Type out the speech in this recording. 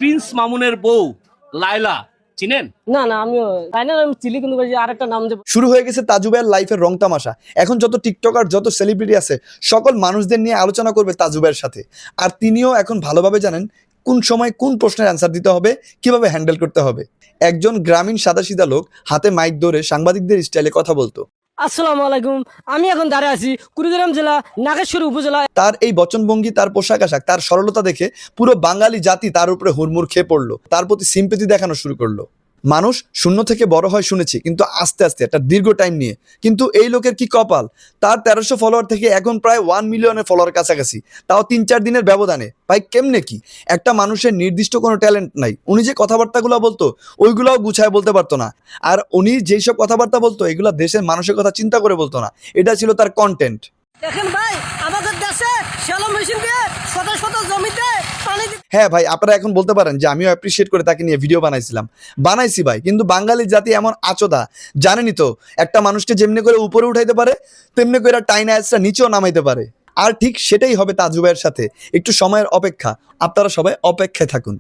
Prince মামুনের বউ লায়লা চিনেন? না না আমিও তাই না, আমি চিলি কিন্তু আরেকটা নাম যে শুরু হয়ে গেছে তাজুবের লাইফের রং তামাশা। এখন যত টিকটকার যত সেলিব্রিটি আছে সকল মানুষদের নিয়ে আলোচনা করবে তাজুবের সাথে। আর তিনিও এখন ভালোভাবে জানেন কোন সময় কোন প্রশ্নের অ্যান্সার দিতে হবে, কিভাবে হ্যান্ডেল করতে হবে। একজন গ্রামীণ সাদাসিধা লোক হাতে মাইক ধরে সাংবাদিকদের স্টাইলে কথা বলতো। আসসালামু আলাইকুম, আমি এখন দাঁড়িয়ে আছি কুড়িগ্রাম জেলা নাগেশ্বরী উপজেলা। তার এই বচনভঙ্গি, তার পোশাক আশাক, তার সরলতা দেখে পুরো বাঙালি জাতি তার উপরে হুড়মুড় খেয়ে পড়লো, তার প্রতি সিম্পেথি দেখানো শুরু করলো। মানুষ শূন্য থেকে বড় হয় শুনেছি, কিন্তু আস্তে আস্তে একটা দীর্ঘ টাইম নিয়ে। কিন্তু এই লোকের কি কপাল, তার 1300 ফলোয়ার থেকে এখন প্রায় 1 মিলিয়নের ফলোয়ার কাছাকাছি, তাও 3-4 দিনের ব্যবধানে। ভাই কেমনে কি? একটা মানুষের নির্দিষ্ট কোনো ট্যালেন্ট নাই। উনি যে কথাবার্তাগুলো বলতো ওইগুলোও গুছায় বলতে পারতো না। আর উনি যেই সব কথাবার্তা বলতো এগুলো দেশের মানুষের কথা চিন্তা করে বলতো না, এটা ছিল তার কন্টেন্ট। দেখেন ভাই, আমাদের দেশে শ্যালো মেশিন দিয়ে শত শত জমিতে পানি হ্যাঁ ভাই, আপনারা এখন বলতে পারেন যে আমিও অ্যাপ্রিসিয়েট করে তাকে নিয়ে ভিডিও বানাইছি ভাই, কিন্তু বাঙালি জাতি এমন আচোদা, জানেনই তো, একটা মানুষকে যেমনি করে উপরে উঠাইতে পারে তেমনি করে টাইনা অ্যাসটা নিচেও নামাইতে পারে। আর ঠিক সেটাই হবে তাজুবের সাথে। একটু সময়ের অপেক্ষা, আপনারা সবাই অপেক্ষায় থাকুন।